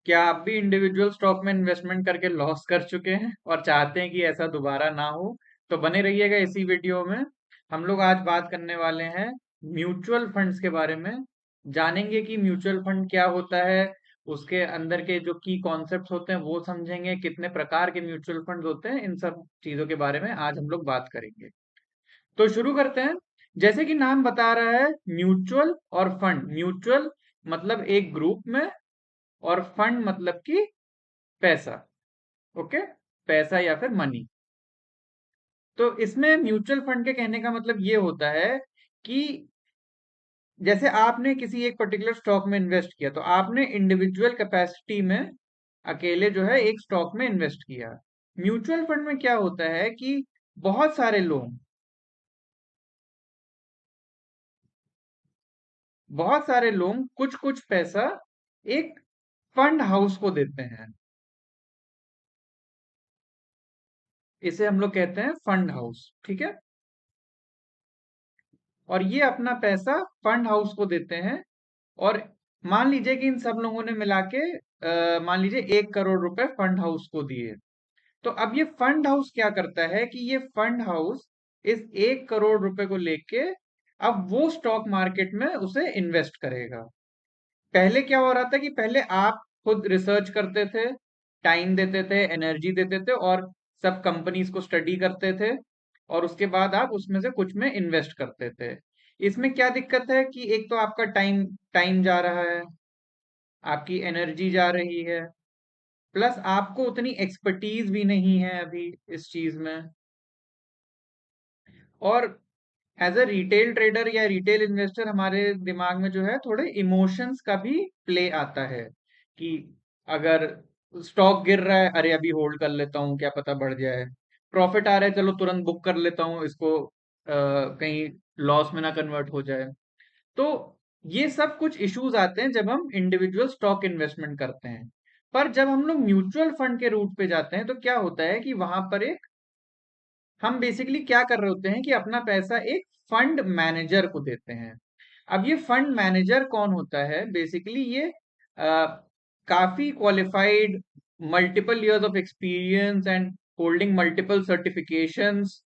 क्या आप भी इंडिविजुअल स्टॉक में इन्वेस्टमेंट करके लॉस कर चुके हैं और चाहते हैं कि ऐसा दोबारा ना हो? तो बने रहिएगा इसी वीडियो में। हम लोग आज बात करने वाले हैं म्यूचुअल फंड्स के बारे में। जानेंगे कि म्यूचुअल फंड क्या होता है, उसके अंदर के जो की कॉन्सेप्ट्स होते हैं वो समझेंगे, कितने प्रकार के म्यूचुअल फंड होते हैं, इन सब चीजों के बारे में आज हम लोग बात करेंगे। तो शुरू करते हैं। जैसे कि नाम बता रहा है, म्यूचुअल और फंड। म्यूचुअल मतलब एक ग्रुप में, और फंड मतलब कि पैसा। ओके, पैसा या फिर मनी। तो इसमें म्यूचुअल फंड के कहने का मतलब ये होता है कि जैसे आपने किसी एक पर्टिकुलर स्टॉक में इन्वेस्ट किया, तो आपने इंडिविजुअल कैपेसिटी में अकेले जो है एक स्टॉक में इन्वेस्ट किया। म्यूचुअल फंड में क्या होता है कि बहुत सारे लोग कुछ कुछ पैसा एक फंड हाउस को देते हैं। इसे हम लोग कहते हैं फंड हाउस, ठीक है। और ये अपना पैसा फंड हाउस को देते हैं। और मान लीजिए कि इन सब लोगों ने मिला के मान लीजिए 1 करोड़ रुपए फंड हाउस को दिए। तो अब ये फंड हाउस क्या करता है कि ये फंड हाउस इस 1 करोड़ रुपए को लेके अब वो स्टॉक मार्केट में उसे इन्वेस्ट करेगा। पहले क्या हो रहा था कि पहले आप खुद रिसर्च करते थे, टाइम देते थे, एनर्जी देते थे, और सब कंपनीज को स्टडी करते थे, और उसके बाद आप उसमें से कुछ में इन्वेस्ट करते थे। इसमें क्या दिक्कत है कि एक तो आपका टाइम टाइम जा रहा है, आपकी एनर्जी जा रही है, प्लस आपको उतनी एक्सपर्टीज भी नहीं है अभी इस चीज में। और एज अ रिटेल ट्रेडर या रिटेल इन्वेस्टर हमारे दिमाग में जो है थोड़े इमोशंस का भी प्ले आता है कि अगर स्टॉक गिर रहा है, अरे अभी होल्ड कर लेता हूँ, क्या पता बढ़ जाए। प्रॉफिट आ रहा है, चलो तुरंत बुक कर लेता हूँ इसको, कहीं लॉस में ना कन्वर्ट हो जाए। तो ये सब कुछ इश्यूज आते हैं जब हम इंडिविजुअल स्टॉक इन्वेस्टमेंट करते हैं। पर जब हम लोग म्यूचुअल फंड के रूट पे जाते हैं तो क्या होता है कि वहां पर एक हम बेसिकली क्या कर रहे होते हैं कि अपना पैसा एक फंड मैनेजर को देते हैं। अब ये फंड मैनेजर कौन होता है? बेसिकली ये काफी qualified, multiple years of experience and holding multiple certifications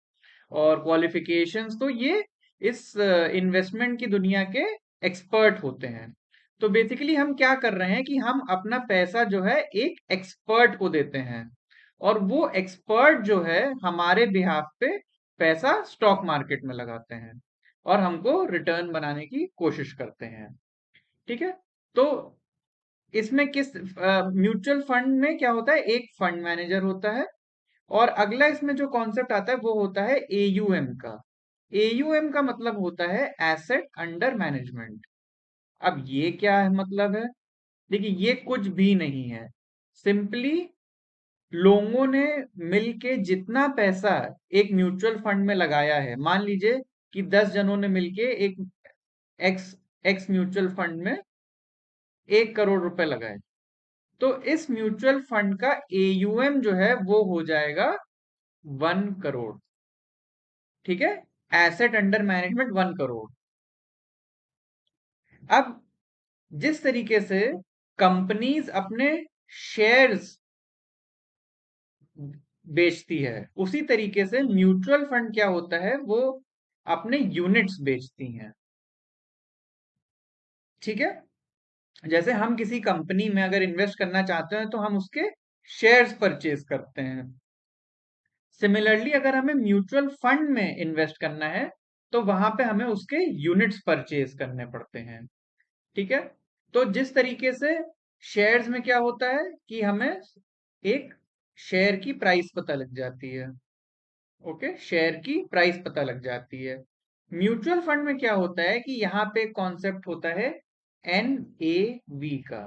और क्वालिफिकेशंस। तो ये इस इन्वेस्टमेंट की दुनिया के एक्सपर्ट होते हैं। तो बेसिकली हम क्या कर रहे हैं कि हम अपना पैसा जो है एक एक्सपर्ट को देते हैं, और वो एक्सपर्ट जो है हमारे बिहाफ पे पैसा स्टॉक मार्केट में लगाते हैं और हमको रिटर्न बनाने की कोशिश करते हैं, ठीक है। तो इसमें किस म्यूचुअल फंड में क्या होता है, एक फंड मैनेजर होता है, और अगला इसमें जो कॉन्सेप्ट आता है वो होता है एयूएम का। एयूएम का मतलब होता है एसेट अंडर मैनेजमेंट। अब ये क्या है मतलब है? देखिए, ये कुछ भी नहीं है। सिंपली लोगों ने मिलके जितना पैसा एक म्यूचुअल फंड में लगाया है, मान लीजिए कि 10 जनों ने मिलके एक एक्स एक्स म्यूचुअल फंड में 1 करोड़ रुपए लगाए, तो इस म्यूचुअल फंड का एयूएम जो है वो हो जाएगा 1 करोड़, ठीक है। Asset under management 1 crore. अब जिस तरीके से कंपनीज अपने शेयर्स बेचती है, उसी तरीके से म्यूचुअल फंड क्या होता है, वो अपने यूनिट्स बेचती हैं, ठीक है। जैसे हम किसी कंपनी में अगर इन्वेस्ट करना चाहते हैं तो हम उसके शेयर्स परचेज करते हैं। सिमिलरली अगर हमें म्यूचुअल फंड में इन्वेस्ट करना है तो वहां पे हमें उसके यूनिट्स परचेज करने पड़ते हैं, ठीक है। तो जिस तरीके से शेयर्स में क्या होता है कि हमें एक शेयर की प्राइस पता लग जाती है। ओके, शेयर की प्राइस पता लग जाती है। म्यूचुअल फंड में क्या होता है कि यहाँ पे कॉन्सेप्ट होता है NAV का,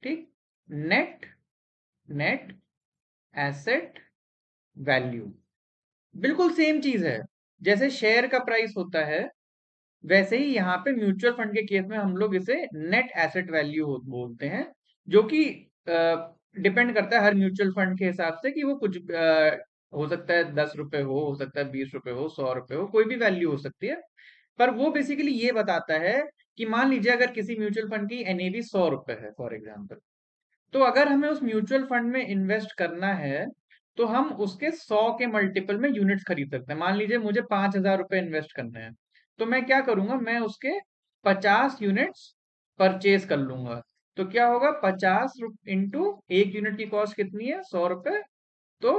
ठीक। Net net asset value. बिल्कुल सेम चीज है। जैसे शेयर का प्राइस होता है, वैसे ही यहाँ पे म्यूचुअल फंड के केस में हम लोग इसे नेट एसेट वैल्यू बोलते हैं, जो कि डिपेंड करता है हर म्यूचुअल फंड के हिसाब से कि वो कुछ हो सकता है, 10 रुपए हो सकता है, 20 रुपए हो, 100 रुपए हो, कोई भी वैल्यू हो सकती है। पर वो बेसिकली ये बताता है कि मान लीजिए अगर किसी म्यूचुअल फंड की NAV 100 रुपए है फॉर एग्जाम्पल, तो अगर हमें उस म्यूचुअल फंड में इन्वेस्ट करना है तो हम उसके 100 के मल्टीपल में यूनिट्स खरीद सकते हैं। मान लीजिए मुझे 5,000 रुपए इन्वेस्ट करने हैं, तो मैं क्या करूंगा, मैं उसके 50 यूनिट्स परचेज कर लूंगा। तो क्या होगा, 50 इंटू एक यूनिट की कॉस्ट कितनी है, 100 रुपए। तो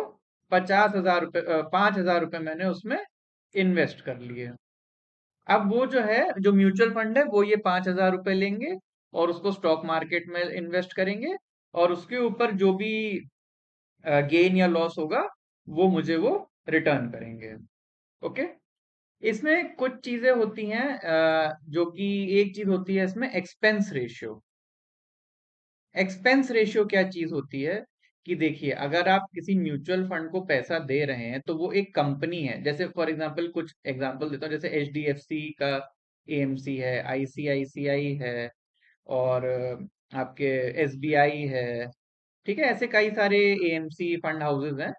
50,000 रुपए, 5,000 रुपए मैंने उसमें इन्वेस्ट कर लिए। अब वो जो है, जो म्यूचुअल फंड है, वो ये 5,000 रुपए लेंगे और उसको स्टॉक मार्केट में इन्वेस्ट करेंगे, और उसके ऊपर जो भी गेन या लॉस होगा वो रिटर्न करेंगे। ओके। इसमें कुछ चीजें होती हैं, जो कि एक चीज होती है इसमें, एक्सपेंस रेशियो। एक्सपेंस रेशियो क्या चीज होती है कि देखिए, अगर आप किसी म्यूचुअल फंड को पैसा दे रहे हैं तो वो एक कंपनी है। जैसे फॉर एग्जांपल, कुछ एग्जांपल देता हूँ, जैसे एचडीएफसी का एएमसी है, आईसीआईसीआई है, और आपके एसबीआई है। ठीक है, ऐसे कई सारे एएमसी फंड हाउसेस हैं।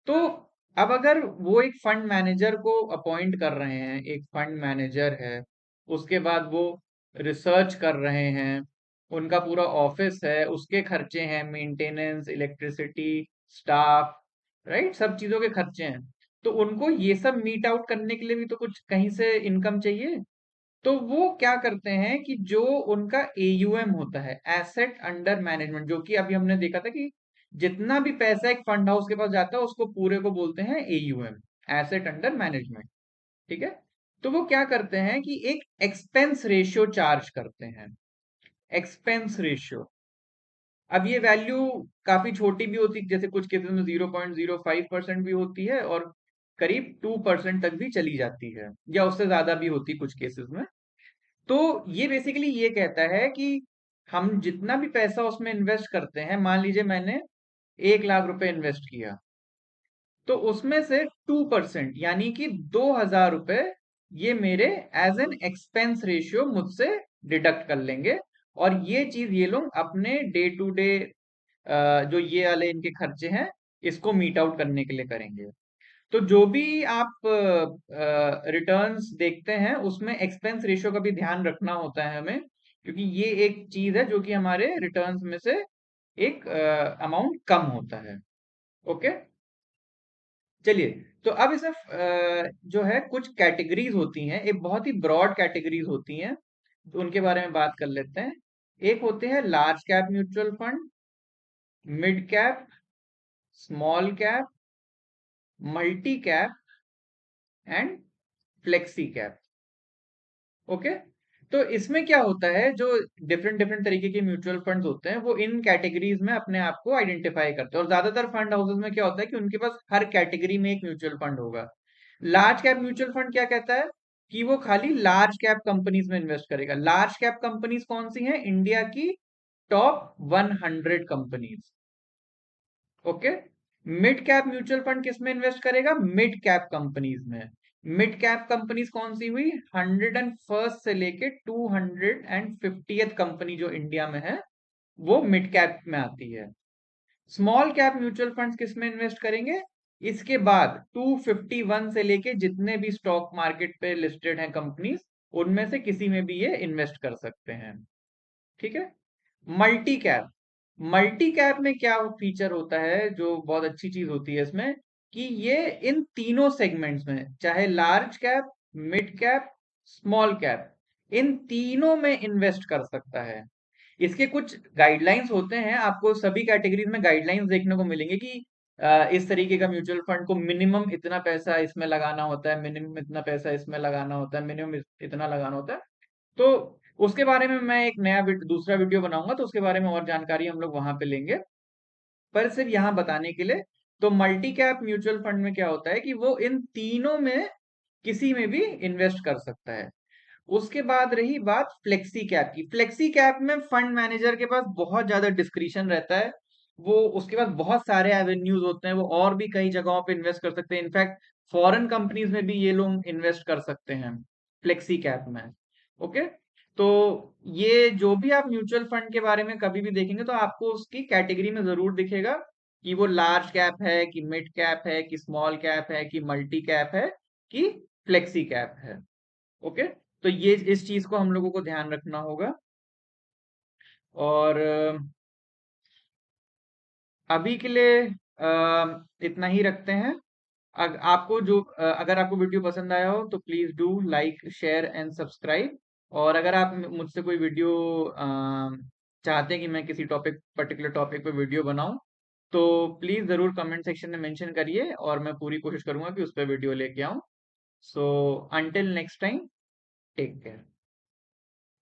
तो अब अगर वो एक फंड मैनेजर को अपॉइंट कर रहे हैं, एक फंड मैनेजर है, उसके बाद वो रिसर्च कर रहे हैं, उनका पूरा ऑफिस है, उसके खर्चे हैं, मेंटेनेंस, इलेक्ट्रिसिटी, स्टाफ, राइट, सब चीजों के खर्चे हैं। तो उनको ये सब मीट आउट करने के लिए भी तो कुछ कहीं से इनकम चाहिए। तो वो क्या करते हैं कि जो उनका एयूएम होता है, एसेट अंडर मैनेजमेंट, जो कि अभी हमने देखा था कि जितना भी पैसा एक फंड हाउस के पास जाता है उसको पूरे को बोलते हैं एयूएम, एसेट अंडर मैनेजमेंट। ठीक है। तो वो क्या करते हैं कि एक एक्सपेंस रेशियो चार्ज करते हैं। एक्सपेंस रेशियो, अब ये वैल्यू काफी छोटी भी होती है, जैसे कुछ केसेस में 0.05% भी होती है, और करीब 2% तक भी चली जाती है, या उससे ज्यादा भी होती है कुछ केसेस में। तो ये बेसिकली ये कहता है कि हम जितना भी पैसा उसमें इन्वेस्ट करते हैं, मान लीजिए मैंने 1 लाख रुपए इन्वेस्ट किया, तो उसमें से 2% यानी कि 2,000 रुपए ये मेरे एज एन एक्सपेंस रेशियो मुझसे डिडक्ट कर लेंगे। और ये चीज ये लोग अपने डे टू डे जो ये वाले इनके खर्चे हैं, इसको मीट आउट करने के लिए करेंगे। तो जो भी आप रिटर्न्स देखते हैं उसमें एक्सपेंस रेशियो का भी ध्यान रखना होता है हमें, क्योंकि ये एक चीज है जो कि हमारे रिटर्न्स में से एक अमाउंट कम होता है। ओके। चलिए, तो अब इसमें जो है कुछ कैटेगरीज होती हैं, एक बहुत ही ब्रॉड कैटेगरीज होती हैं, तो उनके बारे में बात कर लेते हैं। एक होते हैं large cap mutual fund, mid cap, small cap, multi cap and flexi cap. Okay. तो इसमें क्या होता है, जो डिफरेंट डिफरेंट तरीके के म्यूचुअल फंड्स होते हैं वो इन कैटेगरीज में अपने आप को आइडेंटिफाई करते हैं। और ज्यादातर फंड हाउसेस में क्या होता है कि उनके पास हर कैटेगरी में एक म्यूचुअल फंड होगा। लार्ज कैप म्यूचुअल फंड क्या कहता है कि वो खाली लार्ज कैप कंपनीज में इन्वेस्ट करेगा। लार्ज कैप कंपनीज कौन सी हैं, इंडिया की top 100 companies. Okay. Mid cap mutual fund किस में इन्वेस्ट करेगा, मिड कैप कंपनीज में। मिड कैप कंपनीज कौन सी हुई, 101st से लेके 250th कंपनी जो इंडिया में है वो मिड कैप में आती है। स्मॉल कैप म्यूचुअल फंड्स किस में इन्वेस्ट करेंगे, इसके बाद 251 से लेके जितने भी स्टॉक मार्केट पे लिस्टेड हैं कंपनीज, उनमें से किसी में भी ये इन्वेस्ट कर सकते हैं। ठीक है। मल्टी कैप, मल्टी कैप में क्या फीचर होता है जो बहुत अच्छी चीज होती है इसमें, कि ये इन तीनों सेगमेंट्स में, चाहे large cap, mid cap, small cap, इन तीनों में इन्वेस्ट कर सकता है। इसके कुछ गाइडलाइंस होते हैं, आपको सभी कैटेगरीज में गाइडलाइंस देखने को मिलेंगे कि इस तरीके का म्यूचुअल फंड को मिनिमम इतना पैसा इसमें लगाना होता है, मिनिमम इतना पैसा इसमें लगाना होता है, मिनिमम इतना लगाना होता है। तो उसके बारे में मैं एक नया दूसरा वीडियो बनाऊंगा, तो उसके बारे में और जानकारी हम लोग वहां पे लेंगे। पर सिर्फ यहाँ बताने के लिए, तो मल्टी कैप म्यूचुअल फंड में क्या होता है कि वो इन तीनों में किसी में भी इन्वेस्ट कर सकता है। उसके बाद रही बात फ्लेक्सी कैप की। फ्लेक्सी कैप में फंड मैनेजर के पास बहुत ज्यादा डिस्क्रिशन रहता है, वो उसके पास बहुत सारे एवेन्यूज होते हैं, वो और भी कई जगहों पे इन्वेस्ट कर सकते हैं। इनफैक्ट फॉरेन कंपनीज में भी ये लोग इन्वेस्ट कर सकते हैं फ्लेक्सी कैप में। ओके। तो ये जो भी आप म्यूचुअल फंड के बारे में कभी भी देखेंगे तो आपको उसकी कैटेगरी में जरूर दिखेगा कि वो लार्ज कैप है कि मिड कैप है कि स्मॉल कैप है कि मल्टी कैप है कि फ्लेक्सी कैप है। ओके। तो ये इस चीज को हम लोगों को ध्यान रखना होगा। और अभी के लिए इतना ही रखते हैं। आपको जो अगर आपको वीडियो पसंद आया हो तो please do like share and subscribe. और अगर आप मुझसे कोई वीडियो चाहते हैं कि मैं किसी टॉपिक पर्टिकुलर टॉपिक पे वीडियो बनाऊं, तो प्लीज जरूर कमेंट सेक्शन में मेंशन करिए और मैं पूरी कोशिश करूंगा कि उस पर वीडियो लेके आऊं। So until next time, take care.